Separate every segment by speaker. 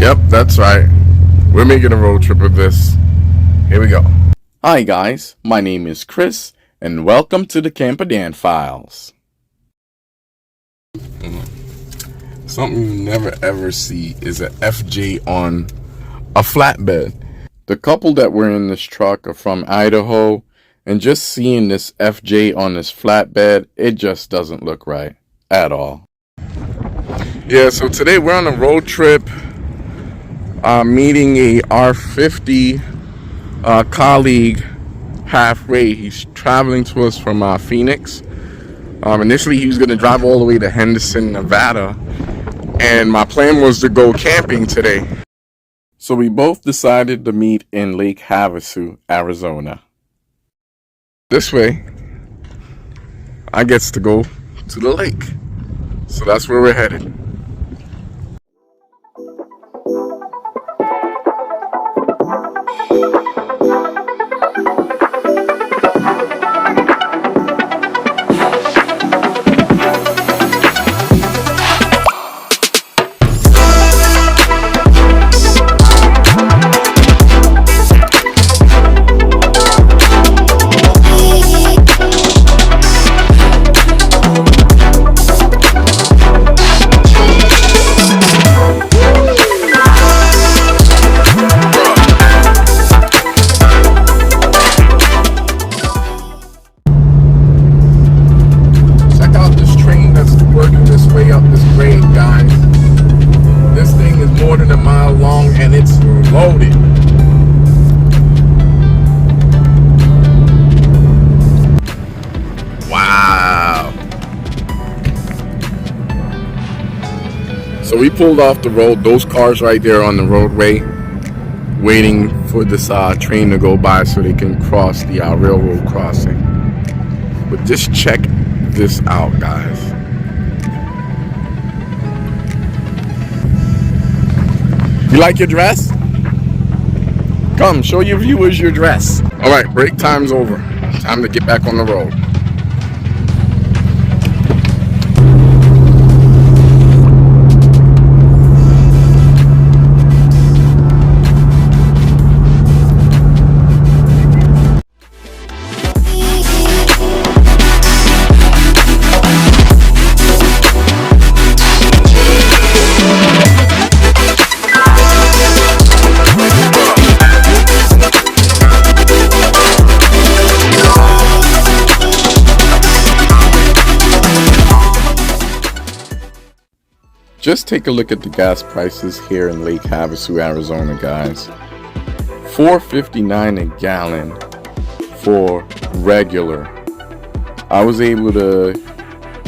Speaker 1: Yep, that's right. We're making a road trip of this. Here we go.
Speaker 2: Hi guys, my name is Chris, and welcome to the Camper Dan Files.
Speaker 1: Something you never ever see is a FJ on a flatbed.
Speaker 2: The couple that were in this truck are from Idaho, and just seeing this FJ on this flatbed, it just doesn't look right at all.
Speaker 1: Yeah, so today we're on a road trip, meeting a R50 colleague halfway. He's traveling to us from Phoenix. Initially, he was going to drive all the way to Henderson, Nevada, and my plan was to go camping today.
Speaker 2: So we both decided to meet in Lake Havasu, Arizona.
Speaker 1: This way, I gets to go to the lake. So that's where we're headed. Loaded. Wow. So we pulled off the road. Those cars right there on the roadway waiting for this train to go by so they can cross the railroad crossing. But just check this out, guys. You like your dress? Come, show your viewers your dress. All right, break time's over. Time to get back on the road.
Speaker 2: Just take a look at the gas prices here in Lake Havasu, Arizona, guys. $4.59 a gallon for regular. I was able to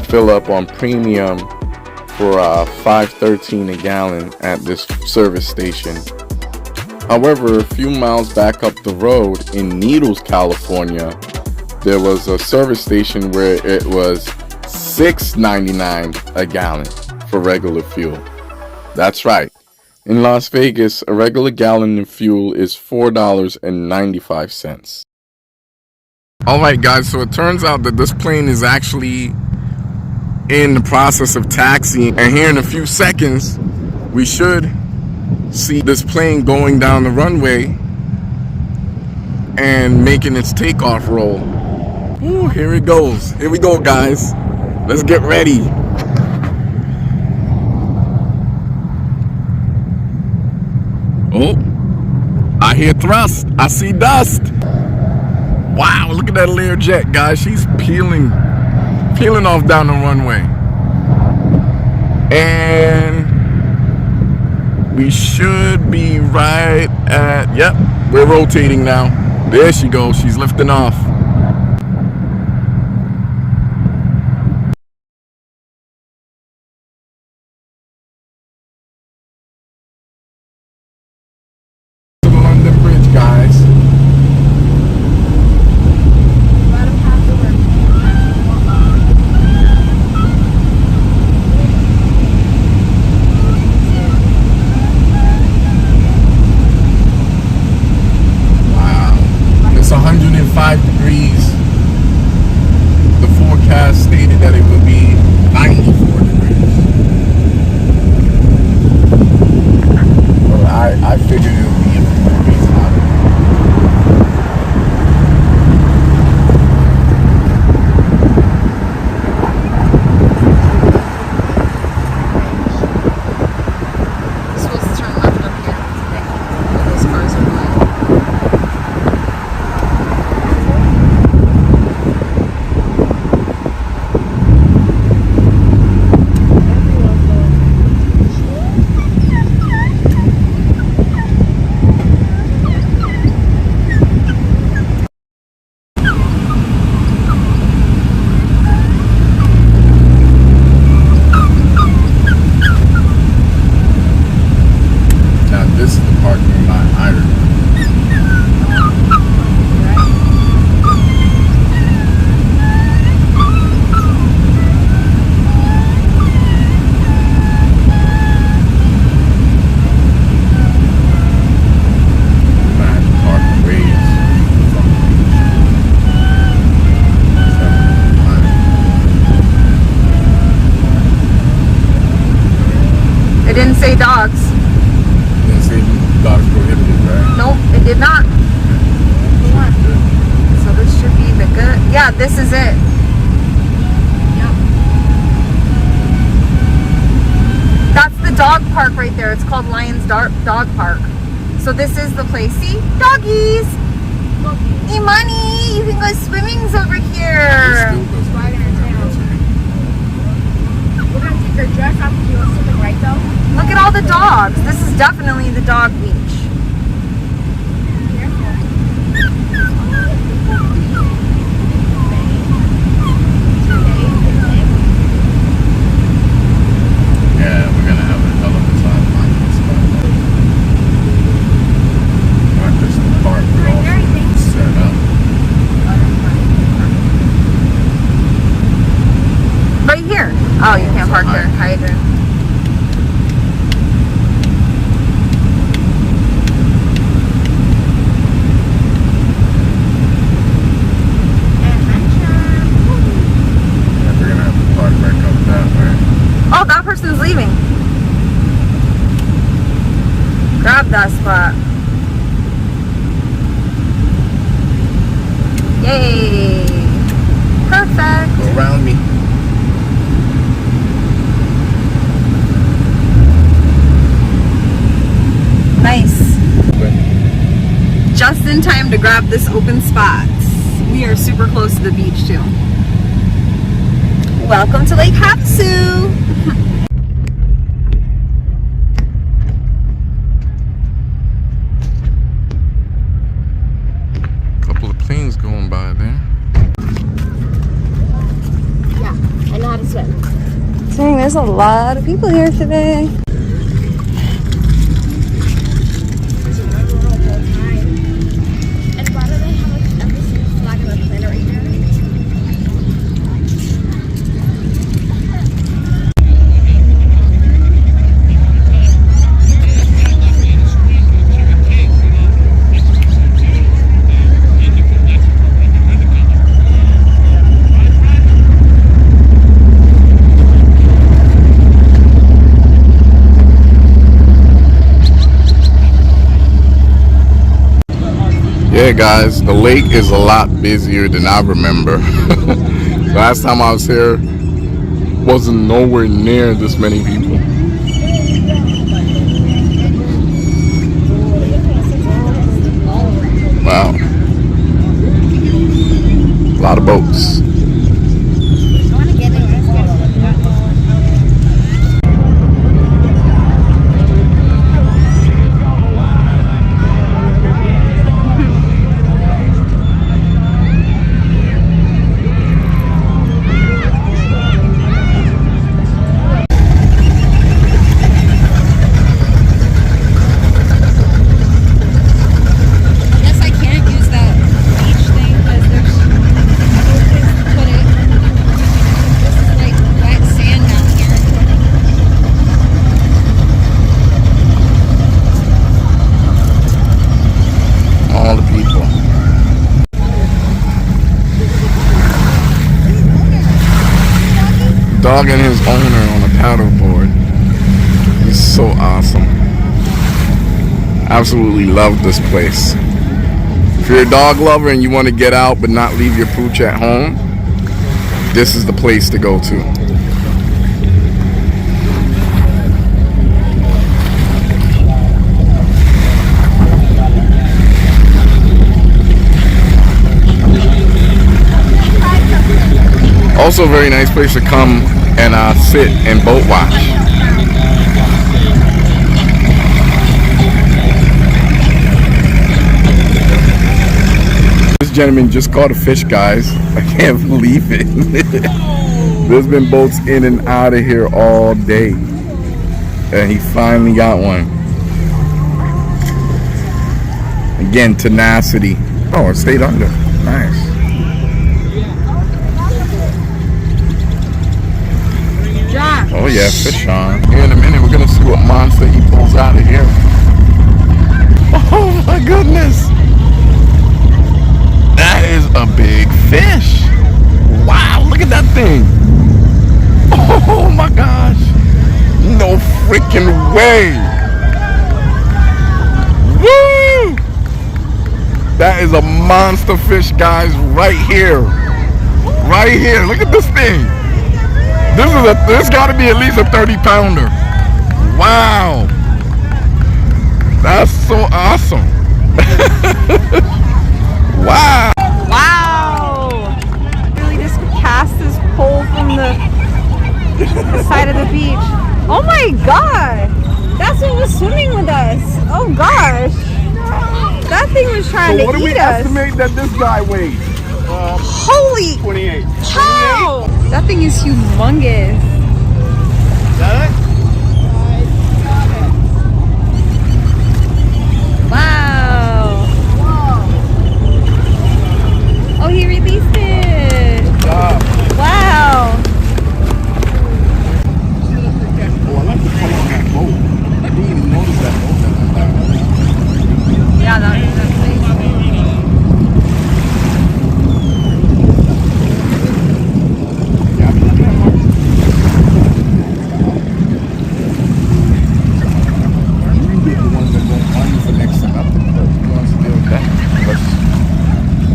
Speaker 2: fill up on premium for $5.13 a gallon at this service station. However, a few miles back up the road in Needles, California, there was a service station where it was $6.99 a gallon for regular fuel. That's right. In Las Vegas, a regular gallon of fuel is $4.95.
Speaker 1: Alright guys, so it turns out that this plane is actually in the process of taxiing, and here in a few seconds we should see this plane going down the runway and making its takeoff roll. Ooh, here it goes. Here we go, guys. Let's get ready. Oh, I hear thrust. I see dust. Wow, look at that Learjet, guys. She's peeling off down the runway. And we should be right at, yep, we're rotating now. There she goes. She's lifting off. Guys, wow, it's 105 degrees
Speaker 3: say dogs.
Speaker 1: Didn't say dogs prohibited, right?
Speaker 3: Nope, it did not. So this should be the good. Yeah, this is it. Yep. That's the dog park right there. It's called Lions Dog Park. So this is the place. See? Doggies! Imani, you can go swimming's over here.
Speaker 4: We're gonna take her dress off and do something, right though?
Speaker 3: Look at all the dogs. This is definitely the dog beach.
Speaker 1: Yeah, we're gonna have a hell of a time finding this spot. Not just the park, but also set up.
Speaker 3: Right here. Oh, you can't park there. Hydrant.
Speaker 1: Yeah, we're gonna have to park back up that way.
Speaker 3: Oh, that person's leaving. Grab that spot. Yay. Perfect.
Speaker 1: Go around me.
Speaker 3: Nice. Just in time to grab this open spot. We are super close to the beach too. Welcome to Lake Havasu.
Speaker 1: Couple of planes going by there.
Speaker 4: Yeah, I know how to swim.
Speaker 3: Dang, there's a lot of people here today.
Speaker 4: And why do they have like every single flag on the planet right there?
Speaker 1: Yeah, guys, the lake is a lot busier than I remember. Last time I was here, wasn't nowhere near this many people. Wow. A lot of boats.
Speaker 4: I want to get it.
Speaker 1: Dog and his owner on a paddleboard. He's so awesome. Absolutely love this place. If you're a dog lover and you want to get out but not leave your pooch at home, this is the place to go to. Also a very nice place to come and sit and boat watch. This gentleman just caught a fish, guys. I can't believe it. There's been boats in and out of here all day. And he finally got one. Again, tenacity. Oh, it stayed under. Nice. Oh yeah, fish on. Here in a minute, we're gonna see what monster he pulls out of here. Oh my goodness! That is a big fish. Wow, look at that thing. Oh my gosh. No freaking way. monster fish, guys, right here. Right here. Look at this thing. This got to be at least a 30-pounder. Wow. That's so awesome. Wow.
Speaker 3: Wow. Really just cast this pole from the side of the beach. Oh my god. That's what was swimming with us. Oh gosh. That thing was trying to eat us.
Speaker 1: What do we estimate that this guy weighs?
Speaker 3: Holy
Speaker 1: 28.
Speaker 3: cow! That thing is humongous.
Speaker 1: Is that it?
Speaker 3: Wow. Oh, he released it.
Speaker 1: Good job.
Speaker 3: Wow.
Speaker 1: Oh, I like to come on that boat. I didn't even notice that boat.
Speaker 3: Yeah, that's nice.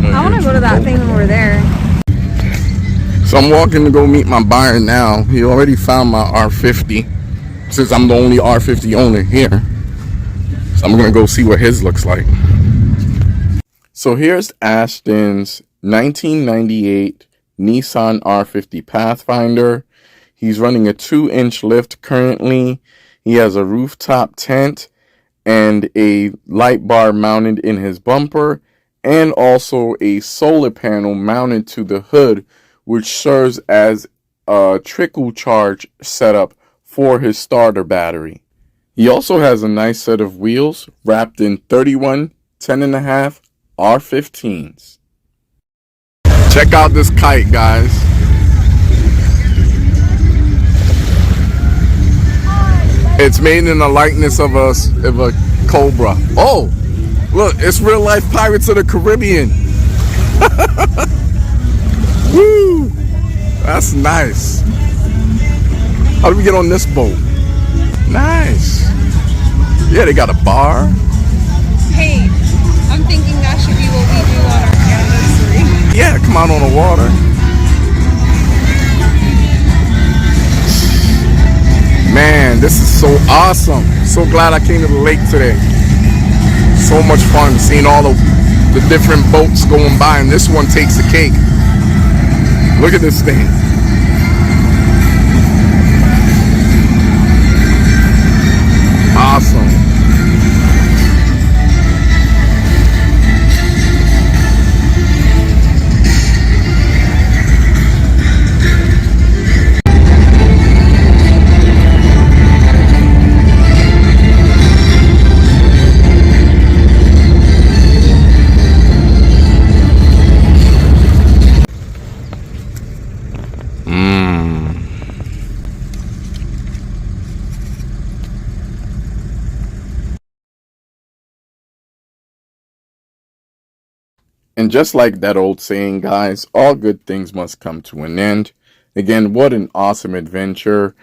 Speaker 3: I want to go to that thing when we're there.
Speaker 1: So I'm walking to go meet my buyer now. He already found my R50, since I'm the only R50 owner here. So I'm gonna go see what his looks like. So here's Ashton's 1998 Nissan R50 Pathfinder. He's running a 2-inch lift currently. He has a rooftop tent and a light bar mounted in his bumper, and also a solar panel mounted to the hood, which serves as a trickle charge setup for his starter battery. He also has a nice set of wheels wrapped in 31 10.5 R15s. Check out this kite, guys. It's made in the likeness of a cobra. Oh, look, it's real life Pirates of the Caribbean. Woo! That's nice. How do we get on this boat? Nice. Yeah, they got a bar.
Speaker 3: Hey, I'm thinking that should be what we do on our anniversary.
Speaker 1: Yeah, come out on the water. Man, this is so awesome. So glad I came to the lake today. So much fun seeing all the different boats going by, and this one takes the cake. Look at this thing. Awesome. And just like that old saying, guys, all good things must come to an end. Again, what an awesome adventure.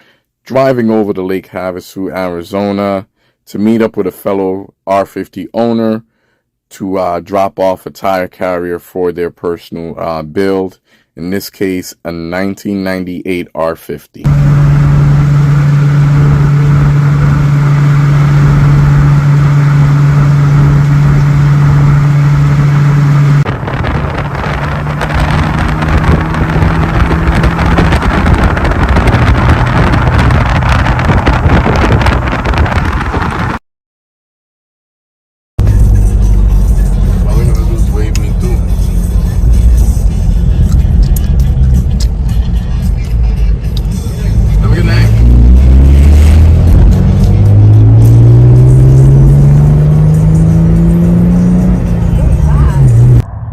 Speaker 1: Driving over to Lake Havasu, Arizona to meet up with a fellow R50 owner to drop off a tire carrier for their personal build. In this case, a 1998 R50.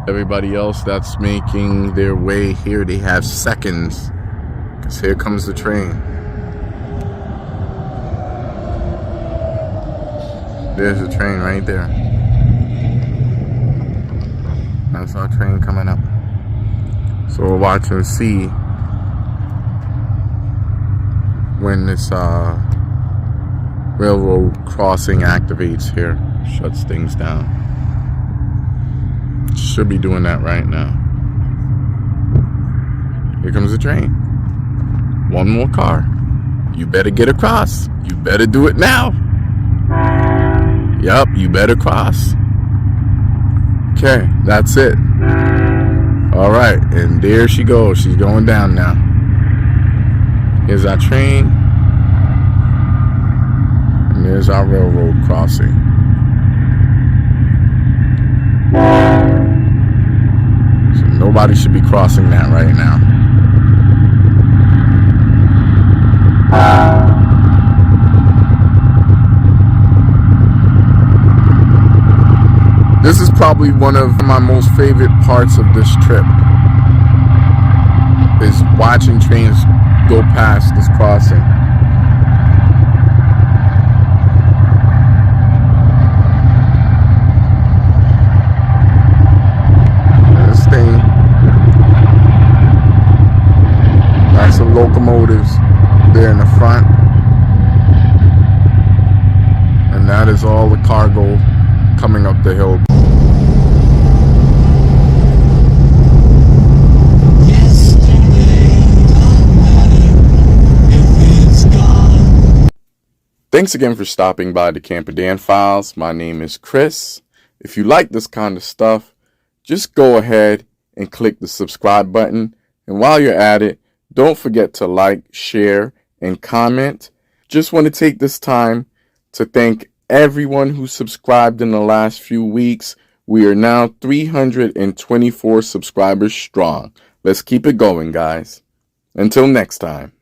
Speaker 1: Everybody else that's making their way here, they have seconds, because here comes the train. There's the train right there. That's our train coming up. So we'll watch and see when this railroad crossing activates here, shuts things down. Should be doing that right now. Here comes the train. One more car. You better get across. You better do it now. Yup, you better cross. Okay, that's it. All right, and there she goes. She's going down now. Here's our train. And there's our railroad crossing. So nobody should be crossing that right now. This is probably one of my most favorite parts of this trip, is watching trains go past this crossing. This thing, lots of locomotives there in the front, and that is all the cargo coming up the hill. Thanks again for stopping by the Camper Dan Files. My name is Chris. If you like this kind of stuff, just go ahead and click the subscribe button. And while you're at it, don't forget to like, share, and comment. Just want to take this time to thank everyone who subscribed in the last few weeks. We are now 324 subscribers strong. Let's keep it going, guys. Until next time.